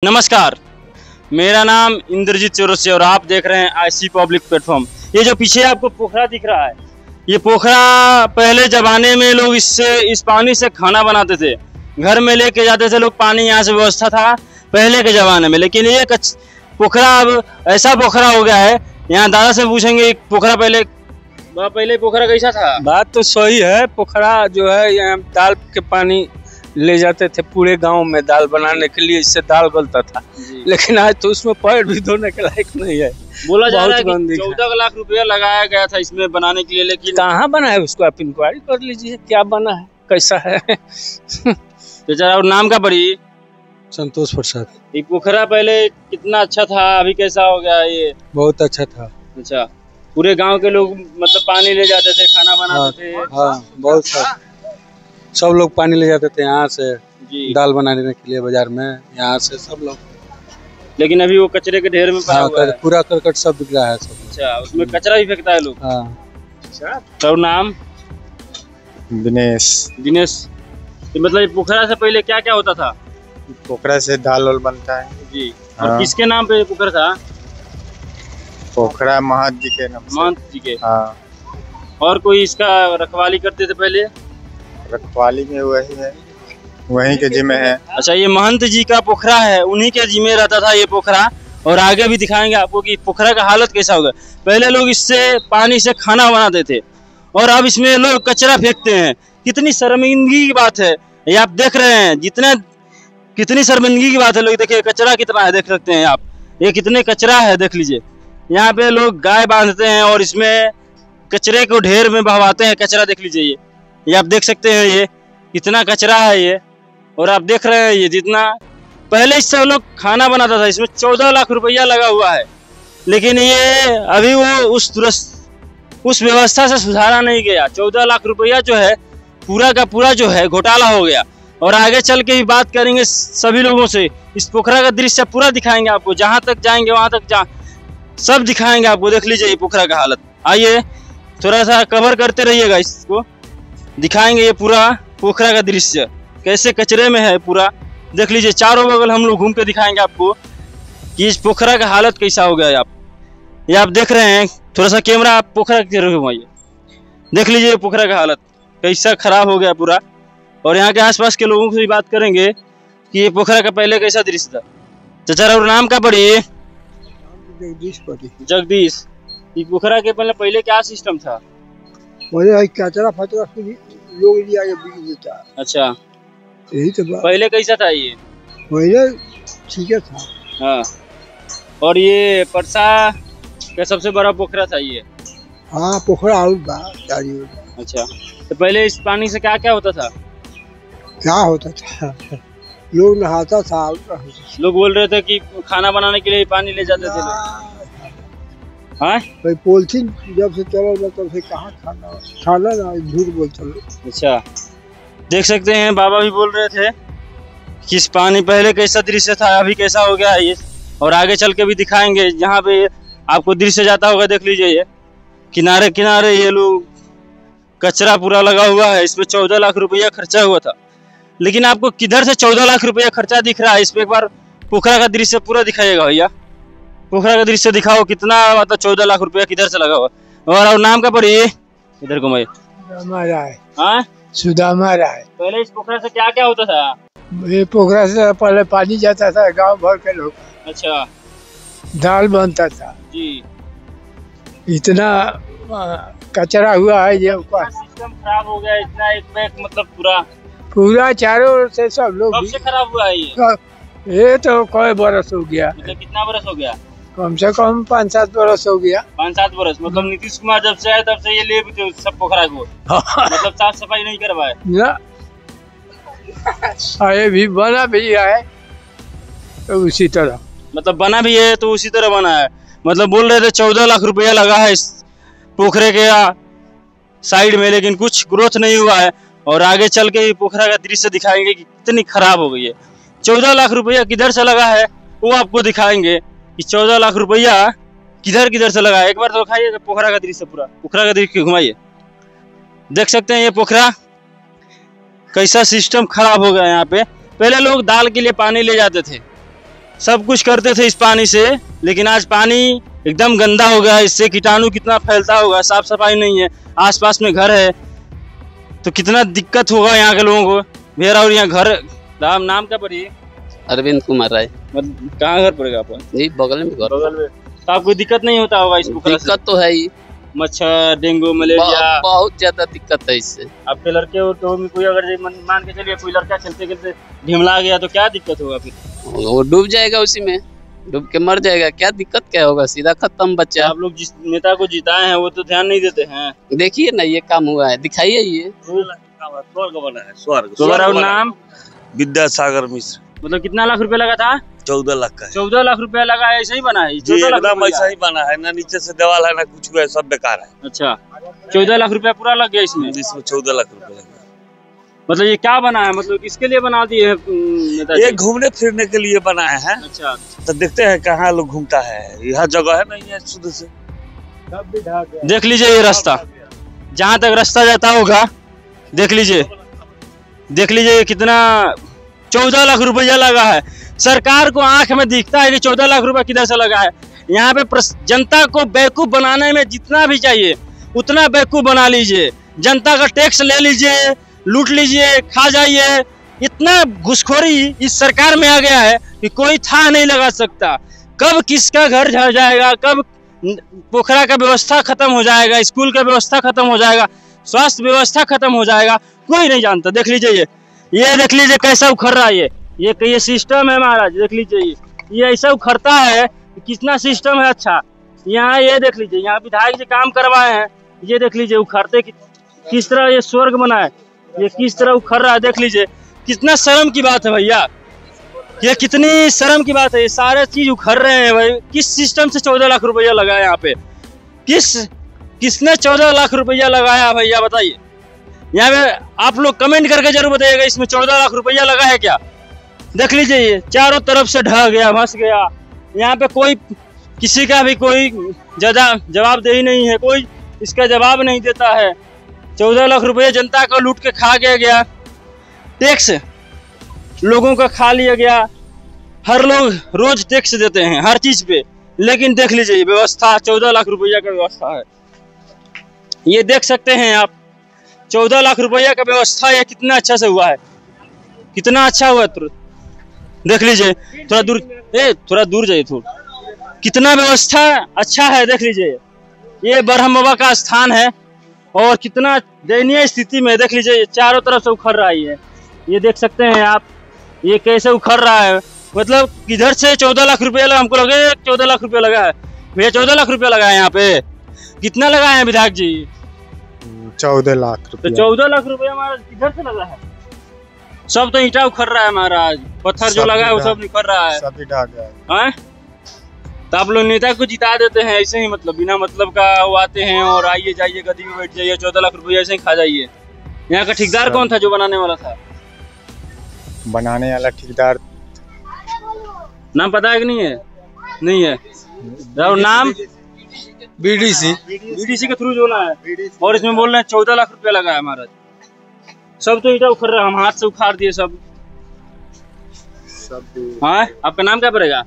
नमस्कार, मेरा नाम इंद्रजीत चौरसिया और आप देख रहे हैं आईसी पब्लिक प्लेटफॉर्म। ये जो पीछे आपको पोखरा दिख रहा है, ये पोखरा पहले ज़माने में लोग इस पानी से खाना बनाते थे, घर में लेके जाते थे लोग। पानी यहाँ से व्यवस्था था पहले के ज़माने में, लेकिन ये पोखरा अब ऐसा पोखरा हो गया है। यहाँ दादा से पूछेंगे पोखरा पहले पोखरा कैसा था। बात तो सही है। पोखरा जो है यहाँ दाल के पानी ले जाते थे पूरे गांव में दाल बनाने के लिए, इससे दाल गलता था। लेकिन आज तो उसमें पैर भी धोने के लायक नहीं है। बोला जा रहा है कि 14 लाख रुपया लगाया गया था इसमें बनाने के लिए, लेकिन कहाँ बना है उसको आप इंक्वायरी कर लीजिए, क्या बना है, कैसा है। तो जरा और नाम का पड़ी संतोष प्रसाद। ये पोखरा पहले कितना अच्छा था, अभी कैसा हो गया ये? बहुत अच्छा था। अच्छा, पूरे गांव के लोग मतलब पानी ले जाते थे, खाना बनाते थे। हाँ, बहुत सब लोग पानी ले जाते थे यहाँ से दाल बनाने के लिए बाजार में, यहाँ से सब लोग। लेकिन अभी वो कचरे के ढेर में पड़ा हुआ है। पूरा करकट सब बिक रहा है सब। अच्छा, उसमें कचरा भी फेंकता है लोग। अच्छा, तो नाम दिनेश। तो मतलब ये पोखरा से पहले क्या क्या होता था? पोखरा से दाल वाल बनता है जी। और किसके नाम पे पोखरा था? पोखरा महंत जी के नाम से। महंत जी के। हाँ। और कोई इसका रखवाली करते थे पहले? रखवाली में वही है, वहीं के जिम्मे है। अच्छा, ये महंत जी का पोखरा है, उन्हीं के जिम्मे रहता था ये पोखरा। और आगे भी दिखाएंगे आपको कि पोखरा का हालत कैसा होगा। पहले लोग इससे पानी से खाना बनाते थे और अब इसमें लोग कचरा फेंकते हैं। कितनी शर्मिंदगी की बात है ये आप देख रहे हैं। कितनी शर्मिंदगी की बात है। लोग देखिए कचरा कितना है, देख सकते हैं आप, ये कितने कचरा है देख लीजिए। यहाँ पे लोग गाय बांधते हैं और इसमें कचरे को ढेर में बहवाते हैं। कचरा देख लीजिए, ये आप देख सकते हैं, ये कितना कचरा है ये। और आप देख रहे हैं ये जितना पहले इससे लोग खाना बनाता था, इसमें 14 लाख रुपया लगा हुआ है। लेकिन ये अभी वो उस व्यवस्था से सुधारा नहीं गया। 14 लाख रुपया जो है पूरा का पूरा जो है घोटाला हो गया। और आगे चल के भी बात करेंगे सभी लोगों से। इस पोखरा का दृश्य पूरा दिखाएंगे आपको, जहाँ तक जाएंगे वहाँ तक सब दिखाएंगे आपको। देख लीजिए ये पोखरा का हालत। आइए थोड़ा सा कवर करते रहिएगा, इसको दिखाएंगे ये पूरा पोखरा का दृश्य कैसे कचरे में है पूरा। देख लीजिए चारों बगल हम लोग घूम के दिखाएंगे आपको कि इस पोखरा का हालत कैसा हो गया है। ये आप देख रहे हैं, थोड़ा सा कैमरा आप पोखरा की तरफ घुमाइए, देख लीजिए पोखरा का हालत कैसा खराब हो गया पूरा। और यहाँ के आसपास के लोगों से भी बात करेंगे कि ये पोखरा का पहले कैसा दृश्य था। चाचा और नाम का पड़ी? जगदीश। ये पोखरा के पहले क्या सिस्टम था? कचरा फचरा लोग लिया बिक देता। अच्छा, यही तो पहले कैसा था ये? पहले ठीक है था। हाँ। और ये परसा का सबसे बड़ा पोखरा था ये? हाँ, पोखरा और अच्छा, तो पहले इस पानी से क्या क्या होता था? क्या होता था? लोग नहाता था। लोग बोल रहे थे कि खाना बनाने के लिए पानी ले जाते थे लोग। हाँ, पॉलिथीन जब से चला तब से कहाँ खाना ना, झूठ बोलते लोग। अच्छा, देख सकते हैं बाबा भी बोल रहे थे कि इस पानी पहले कैसा दृश्य था, अभी कैसा हो गया है ये। और आगे चल के भी दिखाएंगे, जहाँ पे आपको दृश्य जाता होगा देख लीजिए। ये किनारे किनारे ये लोग कचरा पूरा लगा हुआ है। इसमें 14 लाख रुपया खर्चा हुआ था। लेकिन आपको किधर से 14 लाख रुपया खर्चा दिख रहा है? इस पे एक बार पोखरा का दृश्य पूरा दिखाइएगा भैया। पोखरा का दृश्य दिखाओ, कितना मतलब 14 लाख रुपया किधर से लगा हुआ। और नाम का पड़ी? इधर घुमाइए। हाँ, सुदामा राय। पहले इस पोखरा से क्या क्या होता था? ये पोखरा से पहले पानी जाता था गांव भर के लोग। अच्छा, दाल बनता था जी। इतना कचरा हुआ है ये सिस्टम खराब हो गया इतना, एक पे एक मतलब पूरा चारों ओर से सब लोग। कब से खराब हुआ है ये तो कोई बरस हो गया। मतलब कितना बरस हो गया? कम से कम 5-7 बरस हो गया। 5-7 बरस। मतलब नीतीश कुमार जब से आए तब से ये ले भी थे सब पोखरा को। मतलब साफ सफाई नहीं करवाए ना। ये भी बना भी है तो उसी तरह, मतलब बना भी है तो उसी तरह बना है। मतलब बोल रहे थे 14 लाख रुपया लगा है इस पोखरे के साइड में, लेकिन कुछ ग्रोथ नहीं हुआ है। और आगे चल के पोखरा का दृश्य दिखाएंगे कि कितनी खराब हो गई है। 14 लाख रुपया किधर से लगा है वो आपको दिखाएंगे कि 14 लाख रुपया किधर से लगा है। एक बार तो दिखाइए पोखरा का दृश्य, पूरा पोखरा का दृश्य घुमाइए। देख सकते हैं ये पोखरा कैसा सिस्टम खराब हो गया। यहाँ पे पहले लोग दाल के लिए पानी ले जाते थे, सब कुछ करते थे इस पानी से, लेकिन आज पानी एकदम गंदा हो गया। इससे कीटाणु कितना फैलता होगा, साफ सफाई नहीं है, आसपास में घर है तो कितना दिक्कत होगा यहाँ के लोगों को। मेरा और यहाँ घर नाम क्या पड़ी? अरविंद कुमार राय। कहाँ घर पड़ेगा आपका? जी बगल में घर। बगल में। तो आपको दिक्कत नहीं होता होगा इसको? दिक्कत तो है ही, मच्छर, डेंगू, मलेरिया बहुत ज्यादा दिक्कत है इससे। आपके लड़के और तो कोई अगर मान के चलिए कोई लड़का चलते चलते ढिमला गया तो क्या दिक्कत होगा फिर? वो डूब जाएगा, उसी में डूब के मर जाएगा। क्या दिक्कत क्या होगा, सीधा खत्म बच्चा। आप लोग जिस नेता को जिताए हैं वो तो ध्यान नहीं देते हैं। देखिए ना ये काम हुआ है, दिखाइए ये स्वर्ग बना है, स्वर्ग। तुम्हारा नाम? विद्यासागर मिश्र। मतलब कितना लाख रुपया लगा था? 14 लाख का। 14 लाख रुपया लगा है, ऐसे ही बना है? जी एकदम ऐसा ही बना है, ना नीचे से दीवार है ना कुछ है, सब बेकार है। अच्छा, 14 लाख रुपया पूरा लग गया इसमें? इसमें 14 लाख रुपया लग गया। मतलब ये क्या बना है, मतलब किसके लिए बना दिए हैं? ये घूमने फिरने के लिए बनाए हैं। अच्छा, तो देखते हैं कहाँ लोग घूमता है, यह जगह है नहीं है शुद्ध से। देख लीजिए ये रास्ता, जहाँ तक रास्ता जाता होगा देख लीजिए, देख लीजिए कितना 14 लाख रुपया लगा है। सरकार को आंख में दिखता है कि 14 लाख रुपया किधर से लगा है। यहाँ पे जनता को बेवकूफ बनाने में जितना भी चाहिए उतना बेवकूफ बना लीजिए। जनता का टैक्स ले लीजिए, लूट लीजिए, खा जाइए। इतना घुसखोरी इस सरकार में आ गया है कि कोई था नहीं लगा सकता। कब किसका घर झड़ जाएगा, कब पोखरा का व्यवस्था खत्म हो जाएगा, स्कूल का व्यवस्था खत्म हो जाएगा, स्वास्थ्य व्यवस्था खत्म हो जाएगा, कोई नहीं जानता। देख लीजिए ये देख लीजिए कैसा उखड़ रहा है। ये सिस्टम है महाराज, देख लीजिए ये ऐसा उखड़ता है, कितना सिस्टम है। अच्छा यहाँ ये देख लीजिए, यहाँ विधायक जी काम करवाए हैं, ये देख लीजिए उखड़ते किस तरह ये स्वर्ग बना है, ये किस तरह उखड़ रहा है। देख लीजिए कितना शर्म की बात है भैया, ये कितनी शर्म की बात है। ये सारे चीज उखड़ रहे हैं भाई। किस सिस्टम से 14 लाख रुपया लगाया यहाँ पे? किसने 14 लाख रुपया लगाया भैया बताइए? यहाँ पे आप लोग कमेंट करके जरूर बताइएगा इसमें 14 लाख रुपया लगा है क्या। देख लीजिए ये चारों तरफ से ढह गया, फंस गया। यहाँ पे कोई किसी का भी कोई जवाबदेही नहीं है, कोई इसका जवाब नहीं देता है। 14 लाख रुपया जनता को लूट के खा गया, टैक्स लोगों का खा लिया गया। हर लोग रोज टैक्स देते हैं हर चीज पे, लेकिन देख लीजिए व्यवस्था 14 लाख रुपया का व्यवस्था है। ये देख सकते हैं आप 14 लाख रुपया का व्यवस्था ये कितना अच्छा से हुआ है, कितना अच्छा हुआ है। देख लीजिए थोड़ा दूर जाइए, कितना व्यवस्था अच्छा है। देख लीजिए ये ब्रह्म बाबा का स्थान है और कितना दयनीय स्थिति में, देख लीजिए चारों तरफ से उखड़ रहा है। ये देख सकते हैं आप ये कैसे उखड़ रहा है। मतलब किधर से 14 लाख रुपया लगा? हमको लगे 14 लाख रुपया लगा है भैया। 14 लाख रुपया लगा है यहाँ पे। कितना लगा है विधायक जी? 14 लाख रुपया। तो 14 लाख रुपया महाराज किधर से लगा है? सब तो ईंटा उखड़ रहा है महाराज, पत्थर जो लगा है वो सब निकल रहा है, सभी ढह गया है। तो आप लोग नेता को जिता देते हैं ऐसे ही, मतलब बिना मतलब का वो आते हैं और आइए जाइए गद्दी में बैठ जाइए, 14 लाख रुपया ऐसे ही खा जाइए। यहाँ का ठेकेदार कौन था जो बनाने वाला था? बनाने वाला ठेकेदार नाम पता है कि नहीं है? नहीं है। और नाम? बीडीसी के थ्रू जोड़ा है और इसमें बोल रहे हैं 14 लाख रुपया लगा है महाराज। सब तो ईटा उखड़ रहा है, हम हाथ से उखाड़ दिए सब। हाँ आपका नाम क्या पड़ेगा?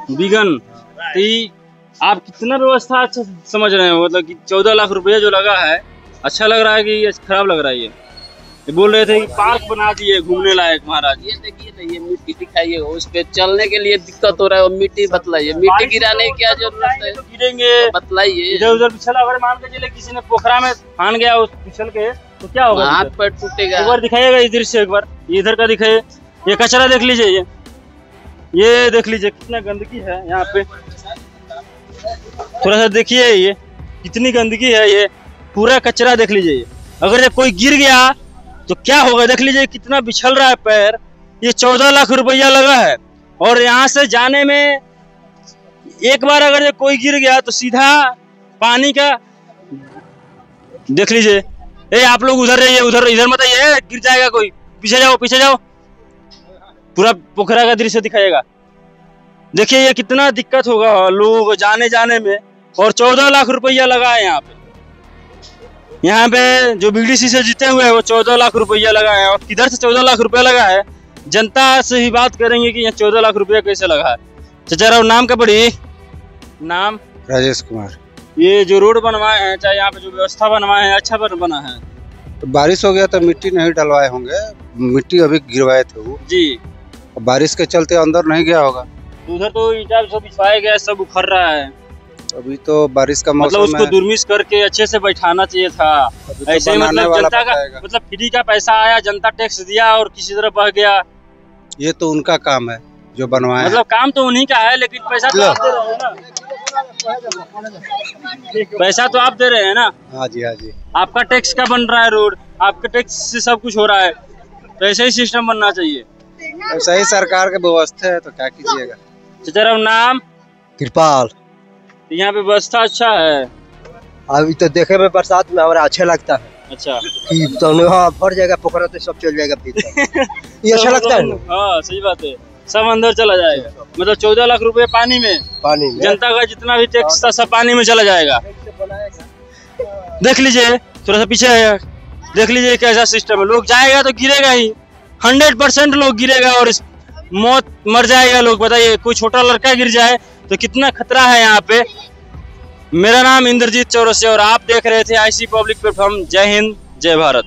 बीगन। आप कितना व्यवस्था अच्छा समझ रहे हैं? मतलब कि 14 लाख रुपया जो लगा है अच्छा लग रहा है कि खराब लग रहा है? ये बोल रहे थे कि पार्क बना दिए घूमने लायक महाराज। ये देखिए ना, ये मिट्टी दिखाइए, उस पे चलने के लिए दिक्कत हो रहा है। मिट्टी बतलाइए, मिट्टी गिराने की क्या जरूरत है? तो गिरेंगे, बतलाइए। इधर उधर पिछला अगर मान के चले किसी ने पोखरा में फान गया उस पिछल के तो क्या होगा? हाथ पैर टूटेगा। एक बार दिखाइएगा इधर से, एक बार इधर का दिखाइए। ये कचरा देख लीजिए, ये देख लीजिए कितना गंदगी है यहाँ पे। थोड़ा सा देखिए ये कितनी गंदगी है, ये पूरा कचरा देख लीजिए। अगर ये कोई गिर गया तो क्या होगा? देख लीजिए कितना बिछल रहा है पैर। ये 14 लाख रुपया लगा है और यहाँ से जाने में एक बार अगर ये कोई गिर गया तो सीधा पानी का, देख लीजिए। ए आप लोग उधर रहिए, उधर इधर मत आइए, गिर जाएगा कोई। पीछे जाओ, पीछे जाओ, पूरा पोखरा का दृश्य दिखाएगा। देखिए ये कितना दिक्कत होगा लोग जाने में। और 14 लाख रुपया लगा है यहाँ पे। यहाँ पे जो बीडीसी से जीते हुए हैं वो 14 लाख रुपया लगा है। और किधर से 14 लाख रुपया लगा है जनता से ही बात करेंगे कि यहाँ 14 लाख रुपया कैसे लगा है। चाचा राव नाम का पड़ी? नाम राजेश कुमार। ये जो रोड बनवाए हैं, चाहे यहाँ पे जो व्यवस्था बनवाए हैं, अच्छा बना है? तो बारिश हो गया तो मिट्टी नहीं डलवाए होंगे, मिट्टी अभी गिरवाए थे वो जी। बारिश के चलते अंदर नहीं गया होगा। उधर तो ईंटा सब बिछवाया गया, सब उखड़ रहा है। अभी तो बारिश का मौसम मतलब उसको दुर्मिस करके अच्छे से बैठाना चाहिए था। ऐसे ही मतलब जनता का मतलब फ्री का पैसा आया, जनता टैक्स दिया और किसी तरह बह गया। ये तो उनका काम है जो बनवाए। मतलब काम तो उन्हीं का है, लेकिन पैसा तो आप दे रहे हैं ना। पैसा तो आप दे रहे हैं ना। हाँ जी, हाँ जी। आपका टैक्स का बन रहा है रोड, आपके टैक्स से सब कुछ हो रहा है, तो ऐसे ही सिस्टम बनना चाहिए। ऐसा ही सरकार की व्यवस्था है, तो क्या कीजिएगा। चाचा नाम? कृपाल। यहाँ पे व्यवस्था अच्छा है? अभी तो देखे में बरसात में हमारा अच्छा लगता है। अच्छा कि तो हाँ भर जाएगा पोखरा तो सब चल जाएगा भीतर। ये अच्छा लगता है ना? हाँ सही बात है, सब अंदर चला जाएगा। मतलब 14 लाख रुपए पानी में जनता का जितना भी टैक्स था सब पानी में चला जाएगा। देख लीजिए, थोड़ा सा पीछे देख लीजिए कैसा सिस्टम है। लोग जाएगा तो गिरेगा ही, 100% लोग गिरेगा और मौत मर जाएगा लोग। बताइए, कोई छोटा लड़का गिर जाए तो कितना खतरा है यहाँ पे। मेरा नाम इंद्रजीत चौरसिया और आप देख रहे थे IC पब्लिक प्लेटफॉर्म। जय हिंद, जय भारत।